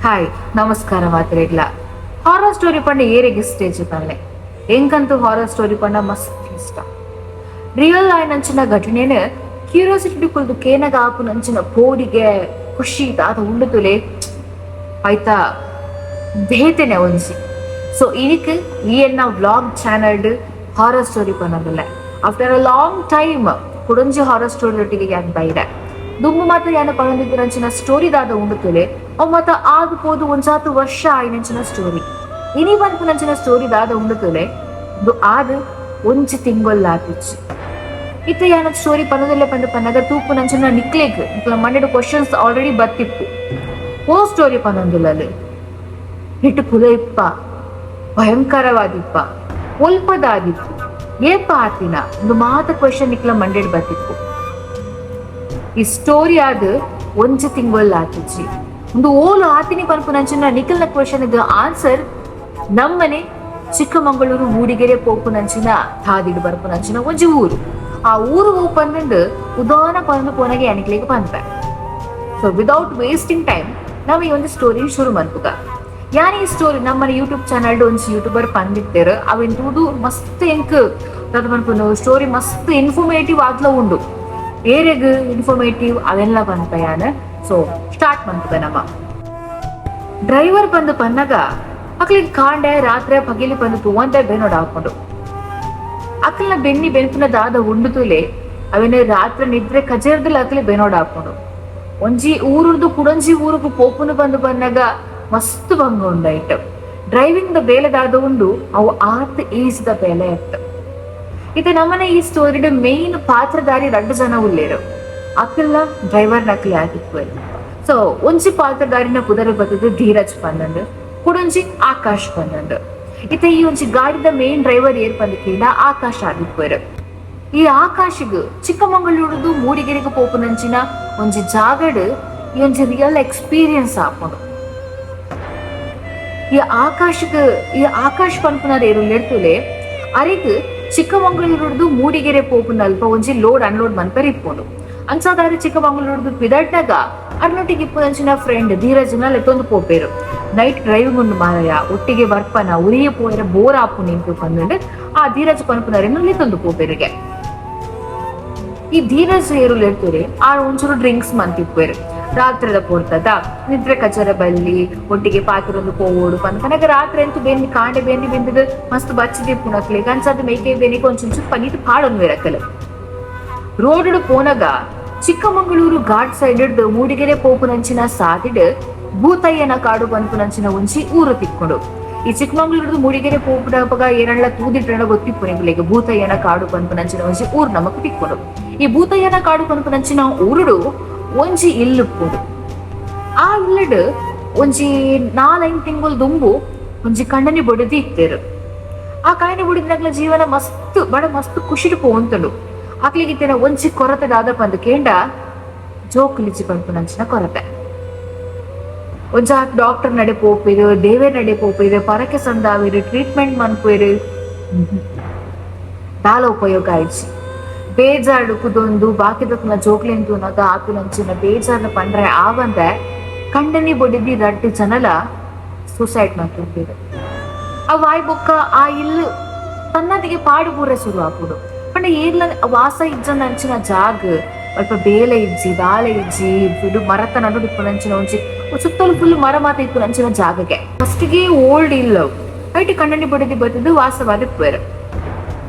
Hi ನಮಸ್ಕಾರ ಮಾತ್ರೆಗ್ಲ horror story ಪಂಡ ಏರೆಗೆ stage ಪನ್ಲೆ ಎಂಕಂತೂ horror story ಪಂಡ ಮಸ್ತ್ ಇಷ್ಟ. ರಿಯಲ್ ಆಯ್ನಂಚಿನ ಘಟನೆನ ಕ್ಯೂರಿಯಾಸಿಟಿ ಕುಲ್ದು ಕೇನಗ ಆಪು ನಂಚಿನ ಬೋಡಿಗೆ ಖುಷಿ ಆತ ಉಂಡುತುಲೆ ಆಯ್ತಾ ಬೇತೆನೆ ಒಂಜಿ. ಸೊ ಇನಿಕ್ ಈ ಎನ್ನ ವ್ಲಾಗ್ ಚಾನಲ್ ಹಾರರ್ ಸ್ಟೋರಿ ಪನ್ನದಿಲ್ಲ. ಆಫ್ಟರ್ ಅ ಲಾಂಗ್ ಟೈಮ್ ಕುಡೊಂಜಿ ಹಾರರ್ ಸ್ಟೋರಿ ಒಟ್ಟಿಗೆ ಯಾನ್ ಬೈಡೆ ದುಂಬು ಮಾತ್ರ ಯಾನ ಪಳಂದಿದ್ರಂಚಿನ ಸ್ಟೋರಿ ದಾದ ಉಂಡುತುಲೆ ಅವ್ ಮತ್ತ ಆಗಬಹುದು ಒಂಜಾತು ವರ್ಷ ಆಯ್ನಂಚಿನ ಸ್ಟೋರಿ ಇನಿ ಬಂತು ನಂಚಿನ ಸ್ಟೋರಿ ದಾದ ಉಂಡುತುಲೆ ಆದ್ ಒಂಜಿ ತಿಂಗೊಲ್ಲಾತಿಚ್ಚು ಇತ್ತ ಯಾನ ಸ್ಟೋರಿ ಪನ್ನದಲ್ಲೇ ಪನ್ನಗ ತೂಪು ನಂಚಿನ ನಿಕ್ಲೇಗ್ ಮಣ್ಣೆಡು ಕ್ವಶನ್ಸ್ ಆಲ್ರೆಡಿ ಬತ್ತಿಪ್ಪು ಓ ಸ್ಟೋರಿ ಪನ್ನೊಂದುಲ್ಲಲ್ಲಿ ಹಿಟ್ಟು ಕುಲ ಇಪ್ಪ ಭಯಂಕರವಾದಿಪ್ಪ ಒಲ್ಪದಾದಿಪ್ಪು ಏಪ ಆತಿನ ಒಂದು ಮಾತ ಕ್ವಶನ್ ನಿಕ್ಲ ಮಂಡೆಡ್ ಬತ್ತಿಪ್ಪು. ಈ ಸ್ಟೋರಿ ಆದ್ ಒಂಜಿ ತಿಂಗೊಲ್ಲ ಆತಿಚ್ಚಿ ಒಂದು ಓಲು ಆತಿನಿ ಪನ್ಪು ನಂಚಿನ ನಿಖಲ್ನ ಕ್ವಶನ್ ಇದು ಆನ್ಸರ್ ನಮ್ಮನೆ ಚಿಕ್ಕಮಂಗಳೂರು ಮೂಡಿಗೆರೆ ಪೋಪು ನಂಚಿನ ಹಾದಿಡು ಬರ್ಪು ನಂಚಿನ ಒಂಜಿ ಊರು. ಆ ಊರು ಪಂದು ಉದಾನ ಪಂದು ಪೋನಗೆ ಎಣಿಕ್ಲಿಕ್ಕೆ ಪಂಪೆ. ಸೊ ವಿದೌಟ್ ವೇಸ್ಟಿಂಗ್ ಟೈಮ್ ನಾವು ಈ ಒಂದು ಸ್ಟೋರಿ ಶುರು ಮನ್ಪುಗ. ಯಾನ್ ಈ ಸ್ಟೋರಿ ನಮ್ಮನೆ ಯೂಟ್ಯೂಬ್ ಚಾನಲ್ ಒಂಜಿ ಯೂಟ್ಯೂಬರ್ ಪಂದಿತ್ತೇರು ಅವೆನ್ ತೂದು ಮಸ್ತ್ ಎಂಕ್ ಪನ್ಪುನು ಸ್ಟೋರಿ ಮಸ್ತ್ ಇನ್ಫಾರ್ಮೇಟಿವ್ ಆಗ್ಲ ಉಂಡು ಏರೆಗ್ ಇನ್ಫಾರ್ಮೇಟಿವ್ ಅವೆಲ್ಲ ಪನ್ಪಯಾನ. ಸೊ ಸ್ಟಾರ್ಟ್ ಮನ್ಪುಗ ನಮ್ಮ ಡ್ರೈವರ್ ಬಂದು ಪನ್ನಗ ಅಕ್ಲಿಗೆ ಕಾಂಡೆ ರಾತ್ರಿ ಪಗಿಲಿ ಬಂದು ತೂವಂತ ಬೆನ್ನೋಡ್ ಹಾಕೊಂಡು ಅಕ್ಕಲ್ನ ಬೆನ್ಪುನ ದಾದ ಉಂಡುತುಲೆ ಅವೇನ ರಾತ್ರಿ ನಿದ್ರೆ ಕಜೇರ್ದಲ್ಲಿ ಅಕ್ಲಿ ಬೆನ್ನೋಡ್ ಹಾಕೊಂಡು ಒಂಜಿ ಊರುದು ಕುಡೊಂಜಿ ಊರುಗು ಪೋಪುನು ಬಂದು ಪನ್ನಗ ಮಸ್ತ್ ಬಂಗ ಉಂಡಾಯ್ತು. ಡ್ರೈವಿಂಗ್ ದ ಬೇಲೆ ದಾದ ಉಂಡು ಅವು ಆತ್ ಈಸ್ ದ ಬೇಲೆ ಇತ್ತು. ಇದು ನಮ್ಮನೆ ಈ ಸ್ಟೋರಿಡ್ ಮೇನ್ ಪಾತ್ರಧಾರಿ 2 ಜನ ಉಳ್ಳೇರು ಅಕ್ಕಲ್ಲ ಡ್ರೈವರ್ ನಕಲಿ ಆಗಿತ್ತು. ಸೊ ಒಂಜಿ ಪಾತ್ರಧಾರಿನ ಪುದರ್ ಬತ್ತದು ಧೀರಜ್ ಪನ್ನಂಡು ಕುಡೊಂಜಿ ಆಕಾಶ್ ಪನ್ನಂಡು. ಇತ್ತ ಈ ಒಂಜಿ ಗಾಡಿದ ಮೇನ್ ಡ್ರೈವರ್ ಏರ್ ಪಂದಕೇಂಡ ಆಕಾಶ್ ಆಗಿತ್ತು. ಈ ಆಕಾಶಿಗ್ ಚಿಕ್ಕಮಂಗಳೂರುದು ಮೂಡಿಗೆರೆಗೆ ಪೋಪುನಂಚಿನ ಒಂಜಿ ಜಾಗಡ್ ಈ ಒಂಜಿ ರಿಯಲ್ ಎಕ್ಸ್ಪೀರಿಯನ್ಸ್ ಆಪುಂಡು. ಈ ಆಕಾಶ್ ಪನ್ಪುನರ್ ಏರು ನೆಡ್ತುಲೆ ಅರಿಗ್ ಚಿಕ್ಕಮಂಗಳೂರುದು ಮೂಡಿಗೆರೆ ಪೋಪುನ ಅಲ್ಪ ಒಂಜಿ ಲೋಡ್ ಅನ್ಲೋಡ್ ಮನ್ಪರ್ ಇಪ್ಪುಂಡು. ಅಂಚಾದಾರಿ ಚಿಕ್ಕಮಂಗಳೂರುದು ಪಿದಟ್ನಾಗ ಅರ್ನೊಟ್ಟಿಗೆ ಇಪ್ಪುನಂಚಿನ ಫ್ರೆಂಡ್ ಧೀರಜ್ನ ಲೆತ್ತೊಂದು ಪೋಪೇರು ನೈಟ್ ಡ್ರೈವಿಂಗ್ ಉಂಡು ಮಾರಯ ಒಟ್ಟಿಗೆ ಬರ್ಪನ ಉರಿಯ ಪೋಯರ ಬೋರ್ ಆಪು ನಿಂತು ಪಂದುಂಡು ಆ ಧೀರಜ್ ಪನ್ಪುನರೇನು ಲೆತ್ತೊಂದು ಪೋಪೇರಿಗೆ. ಈ ಧೀರಜ್ ಏರು ಲೆತ್ತುರೆ ಆ ಒಂಚೂರು ಡ್ರಿಂಕ್ಸ್ ಮಂತಿಪ್ಪೇರು ರಾತ್ರಿದ ಪೋರ್ತದ ನಿದ್ರೆ ಕಚರ ಬಲ್ಲಿ ಒಟ್ಟಿಗೆ ಪಾತ್ರೊಂದು ಪೋವೋಡು ಪನ್ಪನಗ ರಾತ್ರಿ ಅಂತೂ ಬೆನ್ನಿ ಕಾಂಡೆ ಬೆಂದಿದ್ ಮಸ್ತ್ ಬಚ್ಚಿದೆ ಪುನಕ್ಲೆ ಕನ್ಸದ ಮೇಕೆ ಬೆನಿಗೆ ಒಂಚೂರು ಪನೀತ್ ಪಾಡೊಂದು ಬೇರಕ್ಕಲೆ ರೋಡ್ ಪೋನಗ ಚಿಕ್ಕಮಂಗಳೂರು ಘಾಟ್ ಸೈಡ್ ಮೂಡಿಗೆರೆ ಪೋಪುನಂಚಿನ ಸಾದಿಡ್ ಭೂತಯ್ಯನ ಕಾಡು ಪನ್ಪುನಂಚಿನ ಒಂಜಿ ಊರು ತಿಕ್ಕೊಂಡು. ಈ ಚಿಕ್ಕಮಂಗಳೂರು ಮೂಡಿಗೆರೆ ಪೋಪುನಪಗ ಏನಲ್ಲ ತೂದಿಟ್ರಣ ಗೊತ್ತಿಪ್ಪು ನಿಂಗ್ಲೆಗೆ ಭೂತಯ್ಯನ ಕಾಡು ಪನ್ಪುನಂಚಿನ ಒಂಜಿ ಊರು ನಮಕ್ ತಿಕ್ಕೊಂಡು. ಈ ಭೂತಯ್ಯನ ಕಾಡು ಪನ್ಪುನಂಚಿನ ಊರುಡು ಒಂಜಿ ಇಲ್ಲುಪ್ಪುಡು. ಆ ಇಲ್ಲಡ್ ಒಂಜಿ 4-5 ತಿಂಗಳು ದುಂಬು ಒಂಜಿ ಕಣ್ಣನಿ ಬೊಡದಿ ಇತ್ತೇರು. ಆ ಕಣ್ಣನಿ ಬೊಡಿದ್ನಾಗ್ಲ ಜೀವನ ಮಸ್ತ್ ಖುಷಿಡ್ ಪೋಂತಡು. ಅಕ್ಲಿಗಿತ್ತೇನ ಒಂಜಿ ಕೊರತೆ ದಾದ ಪಂದು ಕೇಂಡ ಜೋಕುಲಿಚಿ ಪನ್ಪುನಂಚಿನ ಕೊರತೆ ಒಂಜ ಡಾಕ್ಟರ್ ನಡೆ ಪೋಪೇರು ದೇವೇ ನಡೆ ಪೋಪೇರು ಪರಕೆ ಸಂದಾವೇರು ಟ್ರೀಟ್ಮೆಂಟ್ ಮನ್ಪೇರು ದಾಲ ಉಪಯೋಗ ಆಯ್ಚಿ ಬೇಜಾರು ಕುದೊಂದು ಬಾಕಿದಕ್ನ ಜೋಕ್ಲೆನ್ ತೂನಗ ಆತುನಂಚಿನ ಬೇಜಾರ್ನ ಪಂಡ್ರೆ ಆವಂದೆ ಕಂಡನಿ ಬೊಡಿದಿ 2 ಜನಲ ಸೂಸೈಡ್ ಮಾಡ್ತಿರ್ತೀರು. ಆ ವಾಯ್ ಬೊಕ್ಕ ಆ ಇಲ್ಲು ತನ್ನದಿಗೆ ಪಾಡು ಪೂರ ಶುರು ಆಪುಡು. ಪಂಡ ಏರ್ಲ ವಾಸ ಇಜ್ಜನ ಅಂಚಿನ ಜಾಗ ಅಲ್ಪ ಬೇಲೆ ಇಜ್ಜಿ ದಾಲೆ ಇಜ್ಜಿ ಬಿಡು ಮರತ ನಡು ಇಪ್ಪುನಂಚಿನ ಒಂಜಿ ಸುತ್ತಲೂ ಫುಲ್ ಮರ ಮಾತ ಇಪ್ಪುನಂಚಿನ ಜಾಗಗೆ ಫಸ್ಟಿಗೆ ಓಲ್ಡ್ ಇಲ್ಲವು ಐಟಿ ಕಂಡನಿ ಬೊಡಿದಿ ಬತ್ತಿದ್ದು ವಾಸವಾದ ಇಪ್ಪೇರು.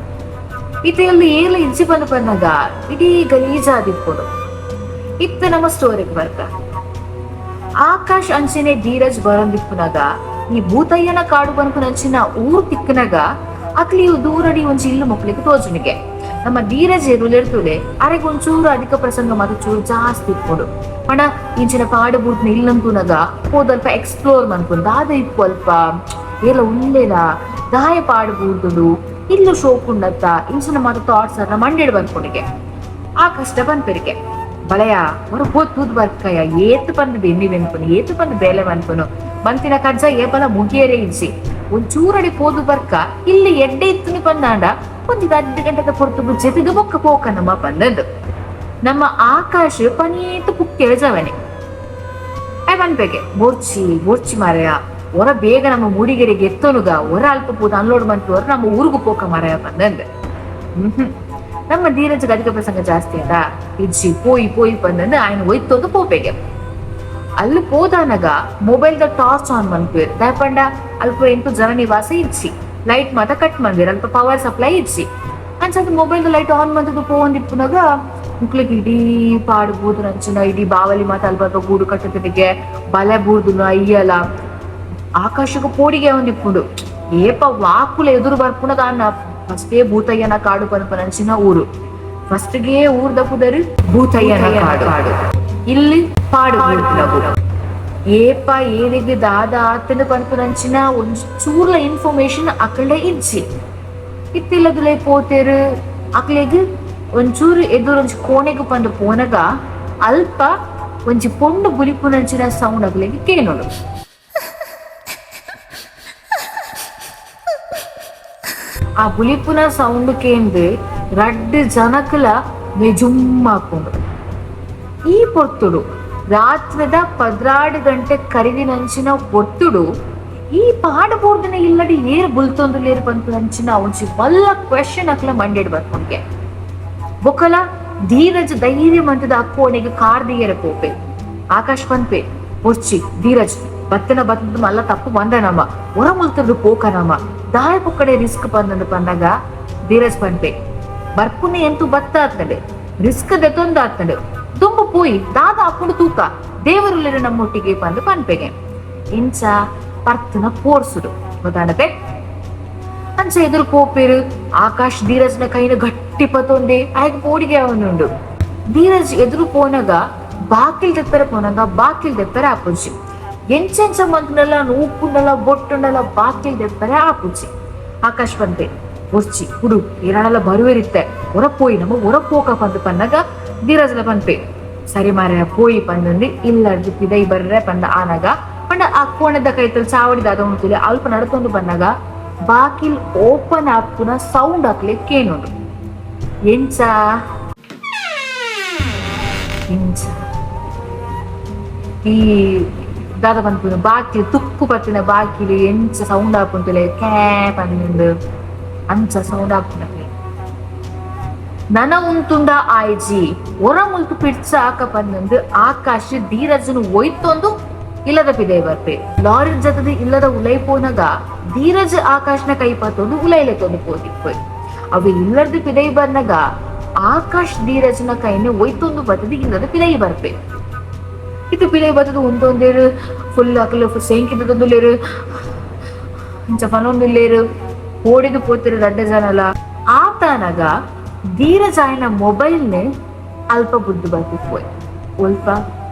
ಇತೆಯಲ್ಲಿ ಏರ್ಲ ಇಜ್ಜಿ ಬಂದು ಬಂದಾಗ ಇಡೀ ಗಲೀಜಾದಿಪ್ಪುಡು. ಇತ್ತ ನಮ್ಮ ಸ್ಟೋರಿಗೆ ಬರ್ತ ಆಕಾಶ್ ಅಂಚಿನೆ ಧೀರಜ್ ಬರಂದಿಪ್ಪುನಗ ಈ ಭೂತಯ್ಯನ ಕಾಡು ಪನ್ಪುನಂಚಿನ ಊರ್ ತಿಕ್ಕನಗ ಅಕ್ಲಿಯು ದೂರಡಿ ಒಂಜಿ ಇಲ್ಲು ಮಕ್ಳಿಗೆ ತೋಜುನಿಗೆ ನಮ್ಮ ಧೀರಜ್ ಎರುಲೆರ್ತುಲೆ ಅರೆಗ್ ಒಂಚೂರು ಅಧಿಕ ಪ್ರಸಂಗ ಮತ್ತು ಚೂರು ಜಾಸ್ತಿ ಇಪ್ಪುಡು. ಪಂಡ ಇಂಚಿನ ಕಾಡು ಬೂಟ್ನ ಇಲ್ಲಂತುನಗ ಹೋದಲ್ಪ ಎಕ್ಸ್ಪ್ಲೋರ್ ಮನ್ಪುಂಡು ದಾದ ಇಪ್ಪು ಅಲ್ಪ ಏಲ ಉಲ್ಲೆಲ ದಾಯ ಪಾಡು ಬೂರ್ದುಡು ಇಲ್ಲು ಶೋಕುಂಡತ್ತ ಇಂಚಿನ ಮಾತು ಥಾಟ್ಸ್ ಅನ್ನ ಮಂಡೇಡ್ ಬಂದ್ಕೊಂಡಿಗೆ ಆ ಕಷ್ಟ ಬಂದ್ಪೆರಿಗೆ ಬಳೆಯ ಹೊರ ತೂದ್ ಬರ್ಕಯ್ಯ ಏತು ಬಂದು ಬೆನ್ನಿ ಬೆನ್ಪುನು ಏತು ಬಂದು ಬೇಲೆ ಬಂದ್ಪುನು ಬಂತಿನ ಕಜ್ಜ ಏಪಲ ಮುಗಿಯರೇ ಇಜ್ಜಿ ಒಂಚೂರಡಿ ಪೋದು ಬರ್ಕ ಇಲ್ಲಿ ಎಡ್ಡೆ ಇತ್ತುನಿ ಬಂದಾಂಡ ಒಂದು 10 ಗಂಟೆದ ಪೊರ್ತು ಜೊತೆಗೆ ಬೊಕ್ಕ ಪೋಕ ನಮ್ಮ ಬಂದದ್ದು. ನಮ್ಮ ಆಕಾಶ ಪನೀತು ಪುಕ್ಕೆಳ ಜವನೆ ಅನ್ಬೇಕೆ ಬೋರ್ಚಿ ಮಾರಾಯ ಹೊರ ಬೇಗ ನಮ್ಮ ಮೂಡಿಗೆರೆಗೆ ಎತ್ತನುಗ ಹೊರ ಅಲ್ಪ ಪೋದು ಅನ್ಲೋಡ್ ಮಂತು ನಮ್ಮ ಊರಿಗೂ ಪೋಕ ಮಾರಾಯ ಬಂದಂದೆ ನಮ್ಮ ಧೀರಜ್ ಅಧಿಕ ಪ್ರಸಂಗ ಜಾಸ್ತಿ ಅದ ಇಜ್ಜಿ ಪೋಯಿ ಬಂದಂದು ఆయన ಒಯ್ತೊಂದು ಪೋಪೆಗೆ ಅಲ್ಲಿ పోదానಗ ಮೊಬೈಲ್ ದ ಟಾರ್ಚ್ ಆನ್ ಮನ್ಪೇರ್ ದಾಯಪಂಡ ಅಲ್ಪ ಎಂಟು ಜನ ನಿವಾಸ ಇಜ್ಜಿ ಲೈಟ್ ಮಾತ ಕಟ್ ಮಂದಿರ ಅಲ್ಪ ಪವರ್ ಸಪ್ಲೈ ಇಜ್ಜಿ ಅಂಚದ ಮೊಬೈಲ್ ಲೈಟ್ ಆನ್ ಮಂತದ ಪೋಂದಿಪ್ಪುನಾಗ ಮುಕ್ಲಿಗೆ ಇಡೀ ಪಾಡ್ಬೋದು ನಂಚಿನ ಇಡೀ ಬಾವಲಿ ಮಾತ ಅಲ್ಪ ಗೂಡು ಕಟ್ಟದಿಗೆ ಬಲೆ ಬೂರ್ದು ಅಯ್ಯಲ ಆಕಾಶಕ್ಕೆ ಪೋಡಿಗೆ ಒಂದಿಪ್ಪುಂಡು ಏಪ ವಾಕುಲ ಎದುರು ಬರ್ಪುನಗ ಅನ್ನ ಫಸ್ಟೇ ಭೂತಯ್ಯನ ಕಾಡು ಪನ್ಪನಂಚಿನ ಊರು ಫಸ್ಟ್ಗೆ ಊರ್ದ ಪುದರ್ ಭೂತಯ್ಯನ ಕಾಡು ಇಲ್ಲಿ ಪಾಡು ಏಪ ಏನಿಗೆ ದಾದ ಆತನ ಪನ್ಪನಂಚಿನ ಒಂದ್ ಚೂರ್ಲ ಇನ್ಫಾರ್ಮೇಶನ್ ಅಕಲ್ಡೆ ಇಜ್ಜಿ ಇತ್ತಿಲ್ಲದಲೇ ಪೋತೇರು ಅಕ್ಲೆಗ್ ಒಂಚೂರು ಎದುರೊಂಚು ಕೋಣೆಗೆ ಪಂದು ಪೋನಗ ಅಲ್ಪ ಒಂಜಿ ಪೊಂಡು ಬುಲಿಪುನಂಚಿನ ಸೌಂಡ್ ಅಕ್ಲೆಗ್ ಕೇಳೋಡು ಆ ಬುಲಿಪುನ ಸೌಂಡ್ ಕೇಂದು ರಡ್ಡು ಜನಕಲ ಮೆಜುಮ್ಮಾಕೊಂಡು ಈ ಪೊರ್ತುಡು ರಾತ್ರದ 16 ಗಂಟೆ ಕರಿದಿನಂಚಿನ ಒತ್ತುಡು ಈ ಪಾಡಬೋರ್ದಿನ ಇಲ್ಲಡಿ ಏರ್ ಬುಲ್ತೊಂದುಲೇರ್ ಬಂತು ಅಂಚಿನ ಒಂಚಿ ಬಲ್ಲ ಕ್ವೆಶ್ಚನ್ ಅಕ್ಲ ಮಂಡೇಡ್ ಬರ್ಕೊಂಡ್ಗೆ ಬೊಕಲ ಧೀರಜ್ ಧೈರ್ಯ ಮಂತದ ಅಕ್ಕೋಣೆಗೆ ಕಾರ್ದಿಯರ ಪೋಪೆ ಆಕಾಶ್ ಪನ್ಪೆ ಒರ್ಚಿ ಧೀರಜ್ ಬತ್ತದ ಮಲ್ಲ ತಪ್ಪು ಬಂದನಮ್ಮ ಹೊರ ಮುಲ್ತದ್ದು ಪೋಕನಮ್ಮ ದಾಯ ಪೊಕ್ಕಡೆ ರಿಸ್ಕ್ ಬಂದಂದು ಬಂದಾಗ ಧೀರಜ್ ಪನ್ಪೆ ಬರ್ಪುನೆ ಎಂತೂ ಬತ್ತ ಆತಂಡೆ ರಿಸ್ಕ್ ದೆತೊಂದು ಆತಂಡೆ ದುಂಬ ಪೋಯಿ ದಾದ ಅಪ್ಪುಂಡು ತೂಕ ದೇವರುಳ್ಳರ ನಮ್ಮೊಟ್ಟಿಗೆ ಬಂದು ಪನ್ಪೆಗೆ ಇಂಚ ಪರ್ತನ ಪೋರ್ಸುಡು ಗೊತ್ತಾಡತೆ ಅಂಚ ಎದುರು ಪೋಪೇರು ಆಕಾಶ್ ಧೀರಜ್ನ ಕೈನ ಗಟ್ಟಿ ಪತ್ತೊಂದೆ ಆಯ್ಕೆ ಪೋಡಿಗೆ ಅವನುಂಡು ಧೀರಜ್ ಎದುರು ಪೋನಾಗ ಬಾಕಿಲ್ ದೆಪ್ಪರ ಆಪುಜಿ ಎಂಚೆಂಚ ಮಂತ್ನಲ್ಲ ನೂಪುಂಡಲ ಬೊಟ್ಟುಂಡಲ ಬಾಕಿಲ್ ದೆಪ್ಪರೆ ಆಪುಜಿ ಆಕಾಶ್ ಬಂದೆ ಒರ್ಚಿ ಹುಡು ಏನಾಳೆಲ್ಲ ಬರುವಿರುತ್ತೆ ಹೊರಪೋಯಿ ನಮ್ಮ ಹೊರಪೋಕ ಪಂದು ಪನ್ನಗ ಧೀರಜ್ಲ ಪನ್ಪೆ ಸರಿ ಮಾರ ಪೋಯಿ ಪಂದಂದು ಇಲ್ಲರ್ದು ಪಿದೈ ಬರ್ರೆ ಪಂದ ಆನಗ ಪಂಡ ಆ ಕೋಣದ ಕೈತಲ್ ಚಾವಡಿದಾದ ಉಂಟು ಅಲ್ಪ ನಡ್ಕೊಂಡು ಬಂದಾಗ ಬಾಕಿಲ್ ಓಪನ್ ಆಪುನ ಸೌಂಡ್ ಹಾಕ್ಲಿ ಕೇಳೋದು ಎಂಚ ಈ ದಾದ ಬಂದ್ಪುನ ಬಾಕಿಲ್ ತುಕ್ಕು ಪತ್ತಿನ ಬಾಕಿಲು ಎಂಚ ಸೌಂಡ್ ಆಪುಂಟಲೆ ಕ್ಯಾಪ್ ಅಂದು ಅಂಚ ಸೌಂಡ್ ಆಪುಂಟಲೆ ನನ ಉಂತುಂಡ ಆಯ್ಜಿ ಹೊರ ಮುಲ್ತು ಪಿಡ್ಚ ಆಕ ಪಂದು ಆಕಾಶ್ ಧೀರಜನು ಒಯ್ತೊಂದು ಇಲ್ಲದ ಪಿದೆ ಬರ್ಪೆ ಲಾರಿ ಜತದ ಇಲ್ಲದ ಉಲೈ ಪೋನಾಗ ಧೀರಜ್ ಆಕಾಶ್ನ ಕೈ ಪತ್ತೊಂದು ಉಲೈಲೆ ತೊಂದು ಪೋತಿಪ್ಪು ಅವು ಇಲ್ಲದ ಪಿದೈ ಬರ್ನಾಗ ಆಕಾಶ್ ಧೀರಜ್ನ ಕೈನ ಒಯ್ತೊಂದು ಬತ್ತದ ಇಲ್ಲದ ಪಿದೈ ಬರ್ಪೆ ಇದು ಪಿದೈ ಬತ್ತದ ಒಂದೊಂದೇರು ಫುಲ್ ಅಕಲು ಸೇಂಕಿದೊಂದುಲೇರು ಇಂಚ ಪನೊಂದುಲ್ಲೇರು ಓಡಿದು ಪೋತಿರು ರಡ್ಡ ಜನಲ ಆತನಗ ಧೀರಜ್ ಆಯ್ನ ಮೊಬೈಲ್ನೆ ಅಲ್ಪ ಬುದ್ಧಿ ಬರ್ತಿಪ್ಪೋಯ್ ಒಲ್ಪ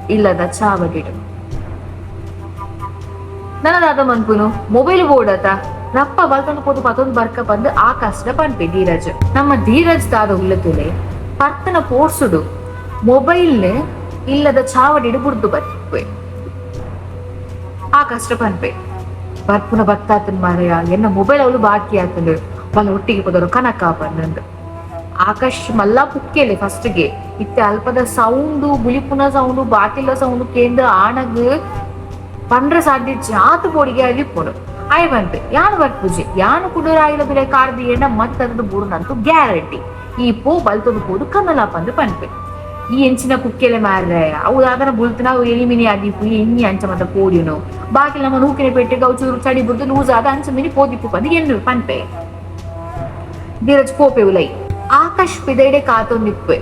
ಇಲ್ಲದ ಚಾವಡಿಡು ನನ್ನದಾದ ಮನ್ಪುನು ಮೊಬೈಲ್ ಬೋರ್ಡತ ರಪ್ಪ ಬಲ್ತೊಂದು ಪೋದು ಪತ್ತೊಂದು ಬರ್ಕ ಬಂದು ಆಕಾಶದ ಪನ್ಪೆ ಧೀರಜ್ ನಮ್ಮ ಧೀರಜ್ ದಾದ ಉಳ್ಳತುಲೆ ಪರ್ತನ ಪೋರ್ಸುಡು ಮೊಬೈಲ್ನೆ ಇಲ್ಲದ ಚಾವಡಿಡು ಬುರ್ದು ಬರ್ತಿಪ್ಪೆ ಆಕಾಶದ ಪನ್ಪೆ ಬರ್ಪುನ ಬತ್ತಾತನ್ ಮಾರಯ ಎನ್ನ ಮೊಬೈಲ್ ಅವಳು ಬಾಕಿ ಆತಂದು ಬಲ್ಲ ಒಟ್ಟಿಗೆ ಪದವರು ಕನಕ ಬಂದಂದು ಆಕಾಶ್ ಮಲ್ಲ ಪುಕ್ಕೇಲೆ ಫಸ್ಟ್ಗೆ ಇತ್ತೆ ಅಲ್ಪದ ಸೌಂಡು ಬುಲಿಪುನ ಸೌಂಡು ಬಾಕಿಲ ಸೌಂಡು ಕೇಂದ್ರ ಆನಗ್ ಪಂಡ್ರ ಸಾಧ್ಯ ಜಾತು ಪೋಡಿಗೆ ಅಲ್ಲಿ ಪೋಡು ಆಯ್ ಬಂತು ಯಾನು ಬರ್ಪುಜಿ ಯಾನು ಕುಡೂರ ಆಯ್ಲ ಬಿಲೆ ಕಾರ್ದಿ ಎಣ್ಣ ಮತ್ತದ ಬುರುನಂತೂ ಗ್ಯಾರಂಟಿ ಈ ಪೋ ಬಲ್ತೊಂದು ಪೋದು ಕನ್ನಲ ಪಂದು ಪನ್ಪೆ ಈ ಎಂಚಿನ ಕುಕ್ಕೆಲೆ ಮಾರ್ರೆ ಅವು ಯಾವ್ದಾರ ಬುಲ್ತು ನಾವು ಎಲಿಮಿನಿ ಆದಿಪ್ಪು ಎಣ್ಣಿ ಅಂಚ ಮತ್ತ ಪೋಡಿನು ಬಾಕಿ ನಮ್ಮ ನೂಕಿನ ಪೆಟ್ಟಿಗೆ ಅವು ಚೂರು ಚಡಿ ಬುರ್ದು ಲೂಸ್ ಆದ ಅಂಚ ಮಿನಿ ಪೋದಿಪ್ಪು ಪಂದು ಎಣ್ಣು ಪನ್ಪೆ ಧೀರಜ್ ಪೋಪೆ ಉಲೈ ಆಕಾಶ್ ಪಿದೈಡೆ ಕಾತೊಂದಿಪ್ಪೆ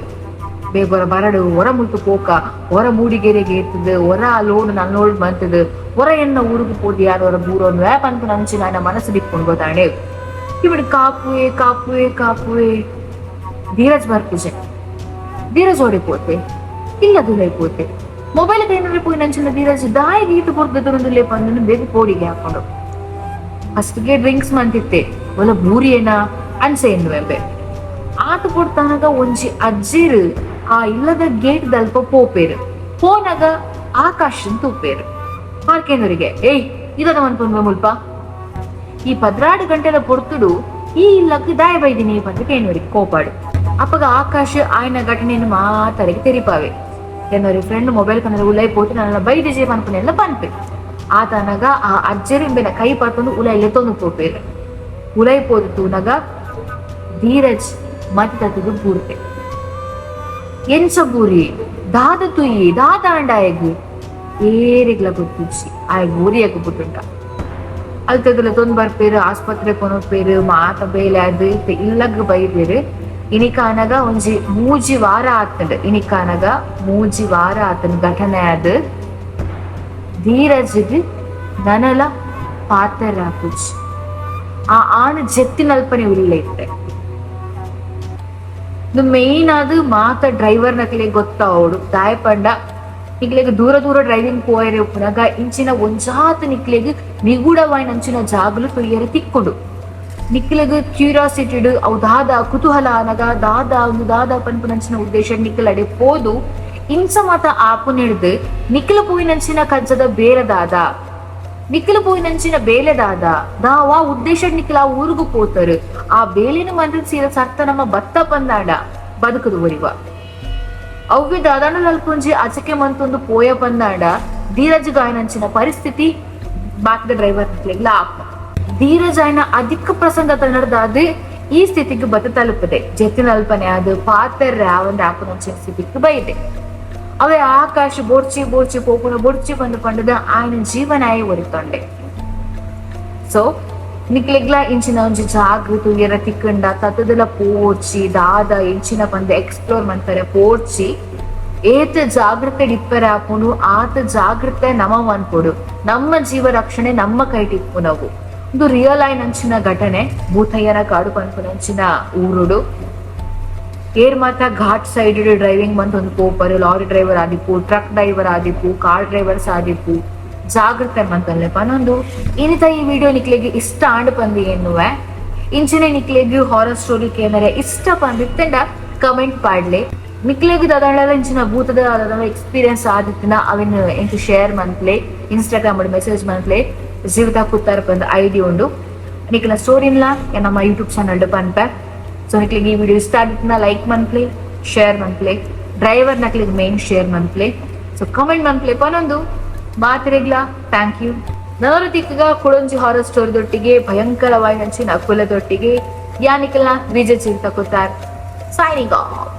ಬೇಗೊರ ಬರಡು ಹೊರ ಮುಲ್ತು ಪೋಕ ಹೊರ ಮೂಡಿಗೆರೆಗೆ ಎತ್ತದು ಹೊರ ಲೋಡ್ ನನ್ನೋಡ್ ಬಂತದು ಹೊರ ಎನ್ನ ಊರಿಗೆ ಪೋದಿ ಯಾರು ಹೊರ ಬೂರೊಂದು ವ್ಯಾಪ್ ಅಂತ ನಂಚಿ ನನ್ನ ಮನಸ್ಸು ದಿಕ್ಕೊಂಡು ಗೊತ್ತಾಣೆ ಇವಳು ಕಾಪುವೆ ಧೀರಜ್ ಬರ್ಪುಜೆ ಧೀರಜ್ ಓಡಿಪೋತೆ ಇಲ್ಲ ದುಲೈಪೋತೆ ಮೊಬೈಲ್ ಏನಾದ್ರೆ ಪೋಯಿ ನಂಚಿನ ಧೀರಜ್ ದಾಯಿ ಗೀತು ಕೊಡ್ದೊಂದು ಪಂದು ಬೇಗ ಪೋಡಿಗೆ ಹಾಕೊಂಡು ಫಸ್ಟ್ಗೆ ಡ್ರಿಂಕ್ಸ್ ಮಂತಿತ್ತೆ ಒಲ ಬೂರಿ ಏನ ಅನ್ಸೆ ಎನ್ನುವೆಂಬೆ ಆಟ ಕೊಡ್ತಾನಾಗ ಒಂಜಿ ಅಜ್ಜಿರು ಆ ಇಲ್ಲದ ಗೇಟ್ ದಲ್ಪ ಪೋಪೇರು ಪೋನಾಗ ಆಕಾಶನ್ ತೂಪೇರು ಮಾರ್ಕೇಂದ್ರಿಗೆ ಏಯ್ ಇದದ ಅನ್ಕೊಂಡ್ವ ಮುಲ್ಪ ಈ 16 ಗಂಟೆಲ ಪೊರ್ತುಡು ಈ ಇಲ್ಲಕ್ಕೆ ದಾಯ ಬೈದಿನಿ ಬಂದು ಕೇಳುವರಿಗೆ ಕೋಪಾಡು ಅಪ್ಪಗ ಆಕಾಶ ಆಯ್ನ ಘಟನೆಯನ್ನು ಮಾತಾಡಿಗೆ ತೆರಿಪಾವೆ ಏನೋ ಫ್ರೆಂಡ್ ಮೊಬೈಲ್ ಕನ್ನ ಉಲೈపోతే ನನ್ನ ಬೈದಿ ಜೀವ ಅನ್ಕೊಂಡೆಲ್ಲ ಪನ್ಪೆ ಆತನಗ ಆ ಅಜ್ಜರಿಂಬಿನ ಕೈ ಪಟ್ಟೊಂದು ಉಲೈಲೆ ತೊಂದು ಪೋಪೇರು ಉಲೈಪೋದು ತೂನಗ ಧೀರಜ್ ಮತ್ತದು ಬೂರ್ತೆ ಎಂಚ ಬೂರಿ ದಾದ ತುಯಿ ದಾದ ಅಂಡಾಯಗು ಏರಿಗ್ಲ ಗೊತ್ತಿಚ್ಚಿ ಆಯ್ಗ ಊರಿಯಗ ಬಿಟ್ಟುಂಟ ಅಲ್ತದಲ್ಲ ತೊಂದು ಬರ್ಪೇರು ಆಸ್ಪತ್ರೆ ಕೊನೋಪೇರು ಮಾತ ಬೇಲೆ ಅದು ಇಲ್ಲಗ ಬೈದೇರು ಇನಿಕಾನಗ ಒಂಜಿ ಮೂಜಿ ವಾರ ಆತಂಡ್ ಇನಿಕಾನಗ ಮೂಜಿ ವಾರ ಆತಂಡ್ ಘಟನೆ ಅದು ಧೀರಜ್ಗ್ ನನಲ ಪಾತ್ರ ಹಾಕುಚ್ಚಿ ಆ ಆಣ್ ಜೆತ್ತಿನಲ್ಪನೆ ಉಳ್ಳೈತೆ ಇದು ಮೇನ್ ಅದು ಮಾತ ಡ್ರೈವರ್ ನಕ್ಲೆ ಗೊತ್ತಾವಡು ದಾಯಪಂಡ ನಿಕ್ಲೆಗ್ ದೂರ ದೂರ ಡ್ರೈವಿಂಗ್ ಪೋಯರೆ ಉಪ್ಪುನಗ ಇಂಚಿನ ಒಂಜಾತ ನಿಕ್ಲೆಗ್ ನಿಗೂಢವಾಯಿನ ಅಂಚಿನ ಜಾಗಲು ತುಯ್ಯರೆ ತಿಕ್ಕೊಡು ನಿಕ್ಲೆಗ್ ಕ್ಯೂರಿಯಾಸಿಟಿಡ್ ಅವು ದಾದ ಕುತೂಹಲ ಅನಗ ದಾದ ಪನ್ಪುನಂಚಿನ ಉದ್ದೇಶ ನಿಕ್ಲಡೆ ಪೋದು ಇಂಚ ಮಾತ ಆಪುನ್ ಹಿಡ್ದು ನಿಕ್ಲ ಪೋಯಿನಂಚಿನ ಕಜ್ಜದ ಬೇರೆದಾದ ನಿಕ್ಲ ಪೋಯಿನಂಚಿನ ಬೇಲೆದಾದ ದಾವಾ ಉದ್ದೇಶ ನಿಕ್ಲ ಆ ಊರಿಗೂ ಪೋತರು ಆ ಬೇಲಿನ ಮಂತ್ರ ಸೀರ ಸರ್ತ ನಮ್ಮ ಬತ್ತ ಪಂದಾಡ ಬದುಕದು ಒರಿವ ಅವ್ವಿ ದಾದಾನ ನಲ್ಪುಂಜಿ ಅಚಕೆ ಮಂತೊಂದು ಪೋಯ ಪಂದಾಡ ಧೀರಜ್ ಗಾಯನಂಚಿನ ಪರಿಸ್ಥಿತಿ ಬಾಕಿದ ಡ್ರೈವರ್ ನಿಕ್ಲೆಗ್ಲ ಆಪ ಧೀರಜ್ ಆಯ್ನ ಅಧಿಕ ಪ್ರಸಂಗ ನಡೆದಾದ ಈ ಸ್ಥಿತಿಗೆ ಬತ್ತ ತಲುಪದೆ ಜೆತ್ತಿನಲ್ಪನೆ ಅದು ಪಾತ್ರ ಒಂದು ಆಪುನಂಚಿನ ಸ್ಥಿತಿಗೆ ಬೈದೆ ಅವೇ ಆಕಾಶ ಬೋಡ್ಚಿ ಪೋಪುನ ಬೊಡ್ಚಿ ಬಂದು ಪಂಡದ ఆయన ಜೀವನಾಯ ಒರಿತೊಂಡೆ ಸೊ ನಿಕ್ಲೆಗ್ಲ ಇಂಚಿನ ಒಂಜಿ ಜಾಗೃತಿ ಎರ ತಿಕ್ಕಂಡ ತತ್ತದೆಲ್ಲ ಪೋಡ್ಚಿ ದಾದ ಇಂಚಿನ ಬಂದು ಎಕ್ಸ್ಪ್ಲೋರ್ ಮಾಡ್ತಾರೆ ಪೋಡ್ಚಿ ಏತ ಜಾಗೃತೆ ಡಿಪ್ಪರೆ ಹಾಕೊಂಡು ಆತ ಜಾಗೃತೆ ನಮ ಅನ್ಕೊಡು ನಮ್ಮ ಜೀವ ರಕ್ಷಣೆ ನಮ್ಮ ಕೈ ಟಿಪ್ಪು ನಾವು ಒಂದು ರಿಯಲ್ ಆಯ್ನ ಅಂಚಿನ ಘಟನೆ ಭೂತಯ್ಯನ ಕಾಡು ಪನ್ಪುನಂಚಿನ ಊರುಡು ಏರ್ ಮಾತ್ರ ಘಾಟ್ ಸೈಡ್ ಡ್ರೈವಿಂಗ್ ಬಂದು ಒಂದು ಪೋಪರು ಲಾರಿ ಡ್ರೈವರ್ ಆದಿಪ್ಪು ಟ್ರಕ್ ಡ್ರೈವರ್ ಆದಿಪ್ಪು ಕಾರ್ ಡ್ರೈವರ್ಸ್ ಆದಿಪ್ಪು ಜಾಗೃತೆ ಮಂತಲ್ಲೆ ಪನೊಂದು ಇನ್ನಿತ ಈ ವಿಡಿಯೋ ನಿಕ್ಲೆಗೆ ಇಷ್ಟ ಆಂಡ್ ಪಂದಿ ಎನ್ನುವೆ ಇಂಚಿನ ನಿಕ್ಲೆಗೆ ಹಾರರ್ ಸ್ಟೋರಿ ಕೇಂದ್ರೆ ಇಷ್ಟ ಪಂದಿತ್ತಂಡ ಕಮೆಂಟ್ ಪಾಡ್ಲೆ ನಿಕ್ಲೆಗೆ ದಾದಾಳ ಇಂಚಿನ ಭೂತದ ಎಕ್ಸ್ಪೀರಿಯನ್ಸ್ ಆದಿತ್ತಿನ ಅವನ್ನ ಎಂಟು ಶೇರ್ ಮಂತ್ಲೆ ಇನ್ಸ್ಟಾಗ್ರಾಮ್ ಮೆಸೇಜ್ ಮಂತ್ಲೆ ಜೀವಿತ ಕೂತಾರ ಬಂದ ಐಡಿ ಉಂಡು ನಿಕ್ಲ ಸ್ಟೋರಿನ್ಲ ನಮ್ಮ ಯೂಟ್ಯೂಬ್ ಚಾನಲ್ ಪನ್ಪೆ ಸೊ ನಿಕ್ಲಿಗೆ ಈ ವಿಡಿಯೋ ಇಷ್ಟ ಆಗಿತ್ತಿನ ಲೈಕ್ ಮನ್ಪ್ಲೆ ಶೇರ್ ಮನ್ಪ್ಲೆ ಡ್ರೈವರ್ ನಕ್ಲಿಗೆ ಮೇನ್ ಶೇರ್ ಮನ್ಪ್ಲೆ ಸೊ ಕಮೆಂಟ್ ಮನ್ಪ್ಲೆ ಪನೊಂದು ಮಾತಿರೆಗ್ಲ ಥ್ಯಾಂಕ್ ಯು ನವರ ತಿಕ್ಕಗ ಕುಡೊಂಜಿ ಹಾರರ್ ಸ್ಟೋರಿದೊಟ್ಟಿಗೆ ಭಯಂಕರವಾಗಿ ಹಂಚಿನ ಅಕುಲದೊಟ್ಟಿಗೆ ಯಾನಿಕಲ್ನ ವಿಜಯ ಜೀವಿತ ಕೂತಾರ್ ಸೈನಿಂಗ್ ಆಫ್.